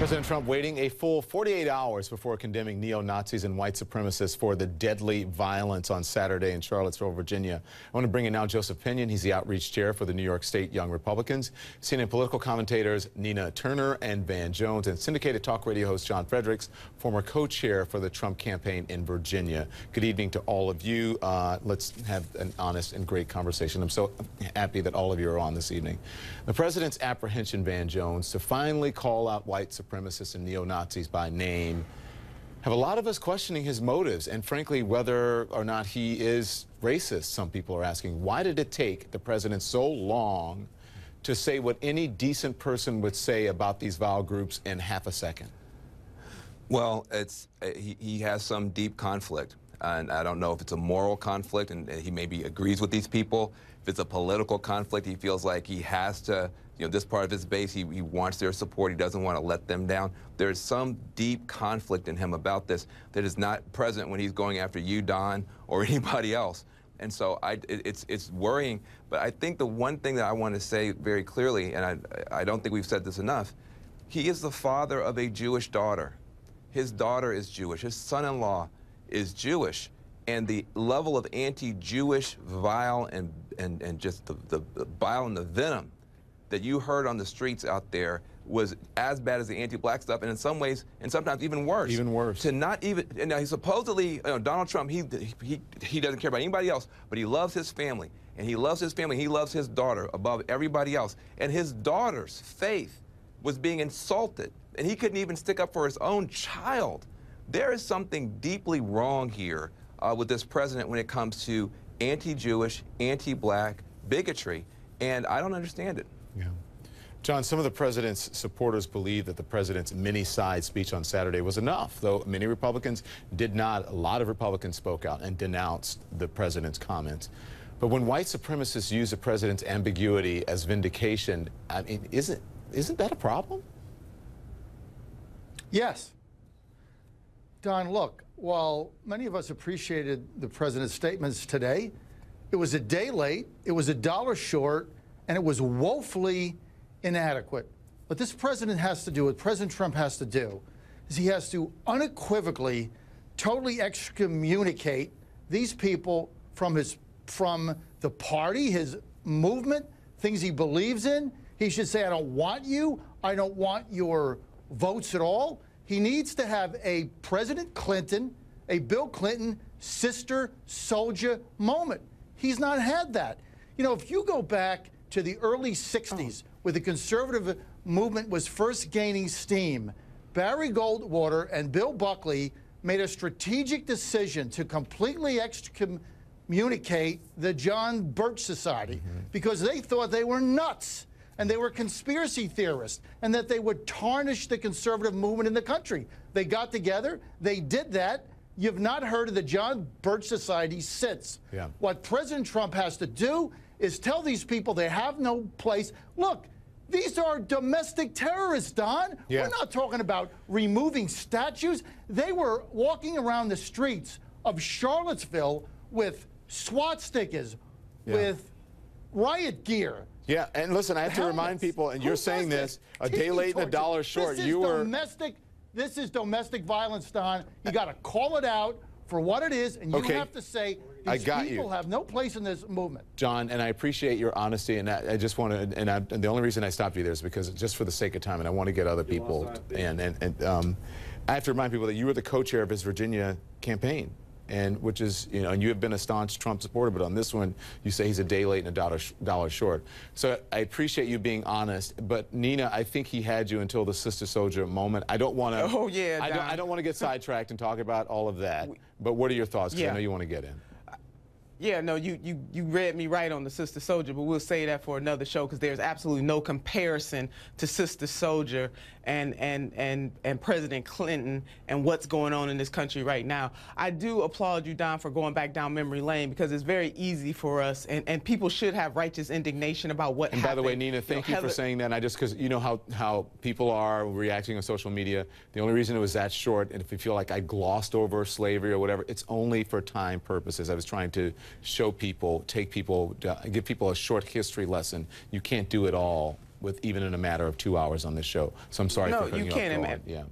President Trump waiting a full 48 hours before condemning neo-Nazis and white supremacists for the deadly violence on Saturday in Charlottesville, Virginia. I want to bring in now Joseph Pinion. He's the outreach chair for the New York State Young Republicans. CNN political commentators Nina Turner and Van Jones, and syndicated talk radio host John Fredericks, former co-chair for the Trump campaign in Virginia. Good evening to all of you. Let's have an honest and great conversation. I'm so happy that all of you are on this evening. The president's apprehension, Van Jones, to finally call out white supremacists and neo-Nazis by name have a lot of us questioning his motives and, frankly, whether or not he is racist. Some people are asking, why did it take the president so long to say what any decent person would say about these vile groups in half a second? Well, he has some deep conflict, and I don't know if it's a moral conflict, and he maybe agrees with these people. If it's a political conflict, he feels like he has to, this part of his base, he wants their support. He doesn't want to let them down. There's some deep conflict in him about this that is not present when he's going after you, Don, or anybody else. And so it's worrying. But I think the one thing that I want to say very clearly, and I don't think we've said this enough, he is the father of a Jewish daughter. His daughter is Jewish. His son-in-law is Jewish. And the level of anti-Jewish vile and just the bile and the venom that you heard on the streets out there was as bad as the anti-black stuff, and in some ways, and sometimes even worse. Even worse. To not even, and now he supposedly, Donald Trump, he doesn't care about anybody else, but he loves his family, and he loves his family, he loves his daughter above everybody else, and his daughter's faith was being insulted, and he couldn't even stick up for his own child. There is something deeply wrong here with this president when it comes to anti-Jewish, anti-black bigotry, and I don't understand it. Yeah. John, some of the president's supporters believe that the president's mini-side speech on Saturday was enough, though many Republicans did not. A lot of Republicans spoke out and denounced the president's comments. But when white supremacists use the president's ambiguity as vindication, I mean, isn't that a problem? Yes. Don, look, while many of us appreciated the president's statements today, it was a day late, it was $1 short, and it was woefully inadequate. What this president has to do, what President Trump has to do, is he has to unequivocally, totally excommunicate these people from the party, his movement, things he believes in. He should say, I don't want you. I don't want your votes at all. He needs to have a President Clinton, a Bill Clinton sister soldier moment. He's not had that. If you go back to the early 60s, where the conservative movement was first gaining steam, Barry Goldwater and Bill Buckley made a strategic decision to completely excommunicate the John Birch Society because they thought they were nuts and they were conspiracy theorists and that they would tarnish the conservative movement in the country. They got together, they did that. You've not heard of the John Birch Society since. Yeah. What President Trump has to do is tell these people they have no place. Look, these are domestic terrorists, Don. Yeah. We're not talking about removing statues. They were walking around the streets of Charlottesville with SWAT stickers, with riot gear. Yeah, and listen, I have to remind people, and you're saying this, a day late and $1 short. This is domestic violence, Don. You got to call it out for what it is, and you have to say these people have no place in this movement. John, and I appreciate your honesty, and I just want to, and the only reason I stopped you there is because just for the sake of time, and I want to get other people, and I have to remind people that you were the co-chair of his Virginia campaign, and which is, and you have been a staunch Trump supporter, but on this one, you say he's a day late and $1 short. So I appreciate you being honest, but Nina, I think he had you until the sister soldier moment. I don't want to. Oh yeah, I don't want to get sidetracked and talk about all of that. But what are your thoughts? Because I know you want to get in. Yeah, no, you read me right on the Sister Soldier, but we'll say that for another show because there's absolutely no comparison to Sister Soldier and President Clinton and what's going on in this country right now. I do applaud you, Don, for going back down memory lane because it's very easy for us, and people should have righteous indignation about what happened. And by the way, Nina, thank you for saying that. And I just, because you know how people are reacting on social media, the only reason it was that short, and if you feel like I glossed over slavery or whatever, it's only for time purposes. I was trying to show people, give people a short history lesson. You can't do it all with even in a matter of 2 hours on this show. So I'm sorry for cutting you off. No, you can't imagine. Yeah.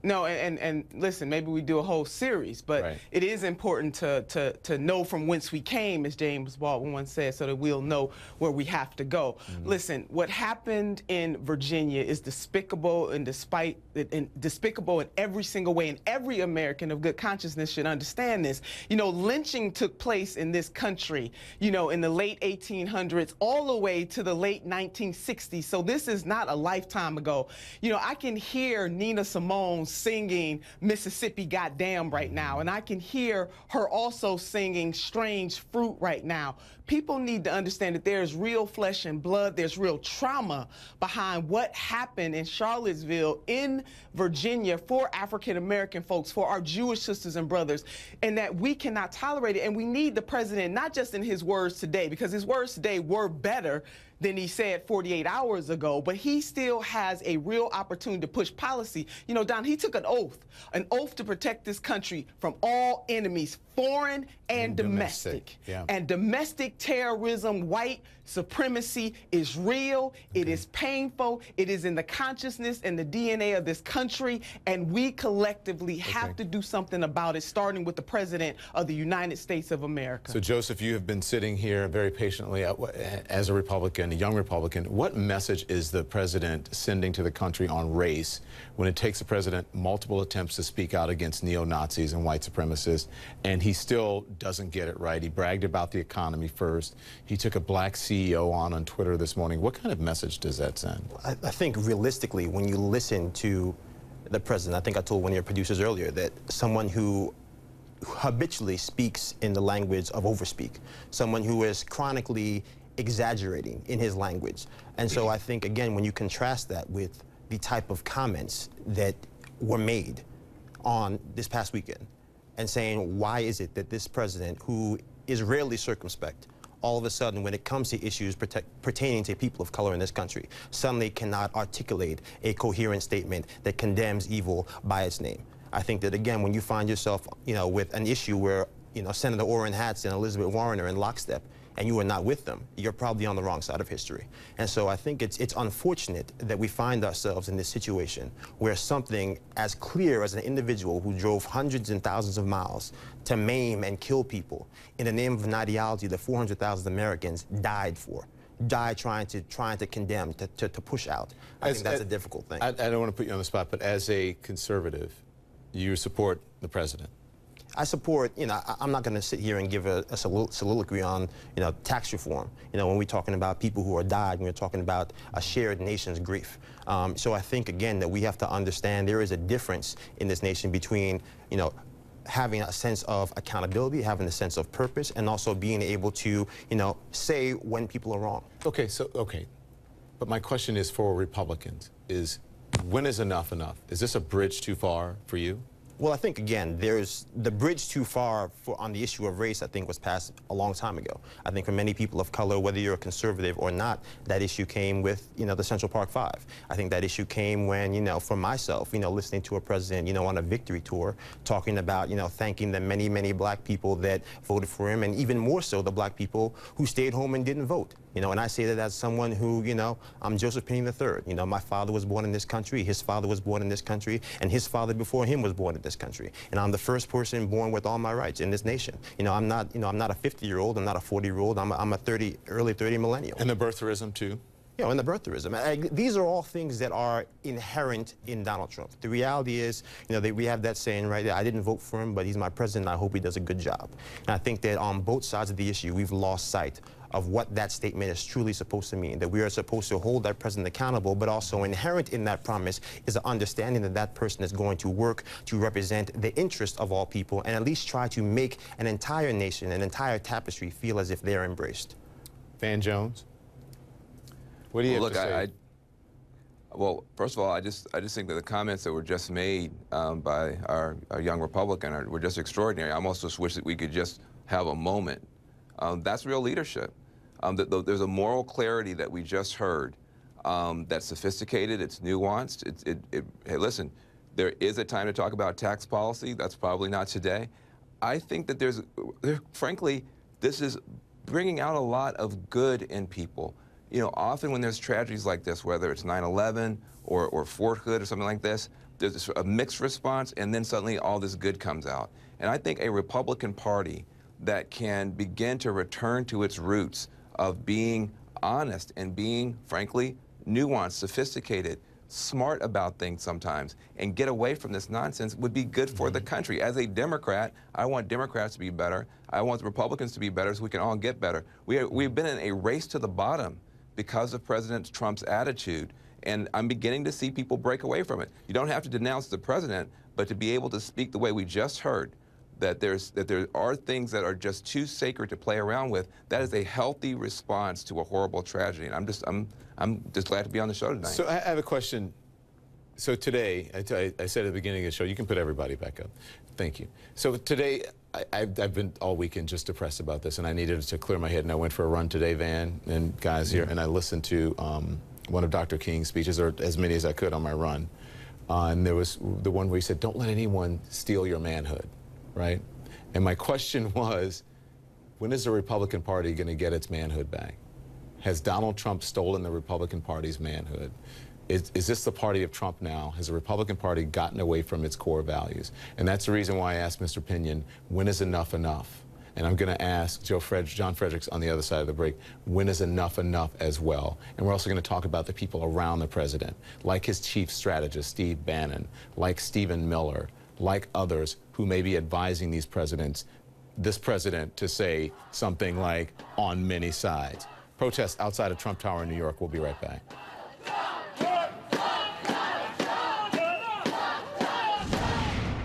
No, and listen, maybe we do a whole series, but Right. it is important to know from whence we came, as James Baldwin once said, so that we'll know where we have to go. Listen, what happened in Virginia is despicable and despicable in every single way, and every American of good consciousness should understand this. You know, lynching took place in this country, you know, in the late 1800s all the way to the late 1960s. So this is not a lifetime ago. You know, I can hear Nina Simone singing Mississippi Goddamn right now, and I can hear her also singing Strange Fruit right now. People need to understand that there's real flesh and blood, there's real trauma behind what happened in Charlottesville, in Virginia, for African American folks, for our Jewish sisters and brothers, and that we cannot tolerate it. And we need the president, not just in his words today, because his words today were better than he said 48 hours ago, but he still has a real opportunity to push policy. You know, Don, he took an oath to protect this country from all enemies, foreign and domestic. Yeah. And domestic terrorism, white supremacy is real, it is painful, it is in the consciousness and the DNA of this country, and we collectively have to do something about it, starting with the President of the United States of America. So, Joseph, you have been sitting here very patiently as a Republican, a young Republican. What message is the president sending to the country on race when it takes the president multiple attempts to speak out against neo-Nazis and white supremacists, and he still doesn't get it right? He bragged about the economy first. He took a black CEO on Twitter this morning. What kind of message does that send? I think realistically, when you listen to the president, I think I told one of your producers earlier that someone who habitually speaks in the language of overspeak, someone who is chronically exaggerating in his language. And so I think, again, when you contrast that with the type of comments that were made on this past weekend, and saying, why is it that this president, who is rarely circumspect, all of a sudden, when it comes to issues pertaining to people of color in this country, suddenly cannot articulate a coherent statement that condemns evil by its name? I think that, again, when you find yourself, you know, with an issue where, you know, Senator Orrin Hatch and Elizabeth Warren are in lockstep, and you are not with them, you're probably on the wrong side of history. And so I think it's unfortunate that we find ourselves in this situation where something as clear as an individual who drove hundreds and thousands of miles to maim and kill people in the name of an ideology that 400,000 Americans died trying to condemn, to push out. I think that's a difficult thing. I don't want to put you on the spot, but as a conservative, you support the president. I support, you know, I'm not going to sit here and give a soliloquy on, you know, tax reform. You know, when we're talking about people who are died, when we're talking about a shared nation's grief. So I think, again, that we have to understand there is a difference in this nation between, you know, having a sense of accountability, having a sense of purpose, and also being able to, you know, say when people are wrong. Okay, but my question is for Republicans, is when is enough enough? Is this a bridge too far for you? Well, I think, again, there's the bridge too far on the issue of race, I think, was passed a long time ago. I think for many people of color, whether you're a conservative or not, that issue came with, you know, the Central Park Five. I think that issue came when, you know, for myself, you know, listening to a president, you know, on a victory tour, talking about, you know, thanking the many, many black people that voted for him, and even more so the black people who stayed home and didn't vote. You know, and I say that as someone who, you know, I'm Joseph Pinion III. You know, my father was born in this country, his father was born in this country, and his father before him was born in this country. And I'm the first person born with all my rights in this nation. You know, I'm not a 50-year-old, I'm not a 40-year-old, I'm a early 30 millennial. And the birtherism too? You know, and the birtherism. These are all things that are inherent in Donald Trump. The reality is, you know, we have that saying, right, I didn't vote for him, but he's my president, and I hope he does a good job. And I think that on both sides of the issue, we've lost sight of what that statement is truly supposed to mean, that we are supposed to hold that president accountable, but also inherent in that promise is an understanding that that person is going to work to represent the interest of all people and at least try to make an entire nation, an entire tapestry feel as if they're embraced. Van Jones, what do you have to say? Well, first of all, I just think that the comments that were just made by our young Republican were just extraordinary. I almost just wish that we could just have a moment. That's real leadership. There's a moral clarity that we just heard that's sophisticated, it's nuanced. Hey, listen, there is a time to talk about tax policy. That's probably not today. I think that frankly, this is bringing out a lot of good in people. you know, often when there's tragedies like this, whether it's 9/11 or Fort Hood or something like this, there's a mixed response, and then suddenly all this good comes out. And I think a Republican Party that can begin to return to its roots of being honest and being, frankly, nuanced, sophisticated, smart about things sometimes, and get away from this nonsense would be good for the country. As a Democrat, I want Democrats to be better. I want the Republicans to be better so we can all get better. We've been in a race to the bottom because of President Trump's attitude, and I'm beginning to see people break away from it. You don't have to denounce the president, but to be able to speak the way we just heard, that there are things that are just too sacred to play around with, that is a healthy response to a horrible tragedy. And I'm just glad to be on the show tonight. So I have a question. So today, I said at the beginning of the show, you can put everybody back up. Thank you. So today, I've been all weekend just depressed about this, and I needed to clear my head, and I went for a run today, Van and guys here, and I listened to one of Dr. King's speeches, or as many as I could on my run. And there was the one where he said, don't let anyone steal your manhood, right? And my question was, when is the Republican Party going to get its manhood back? Has Donald Trump stolen the Republican Party's manhood? Is this the party of Trump now? Has the Republican Party gotten away from its core values? And that's the reason why I asked Mr. Pinion, when is enough enough? And I'm going to ask John Fredericks on the other side of the break, when is enough enough as well? And we're also going to talk about the people around the president, like his chief strategist, Steve Bannon, like Stephen Miller, like others who may be advising this president to say something like, on many sides. Protests outside of Trump Tower in New York. We'll be right back.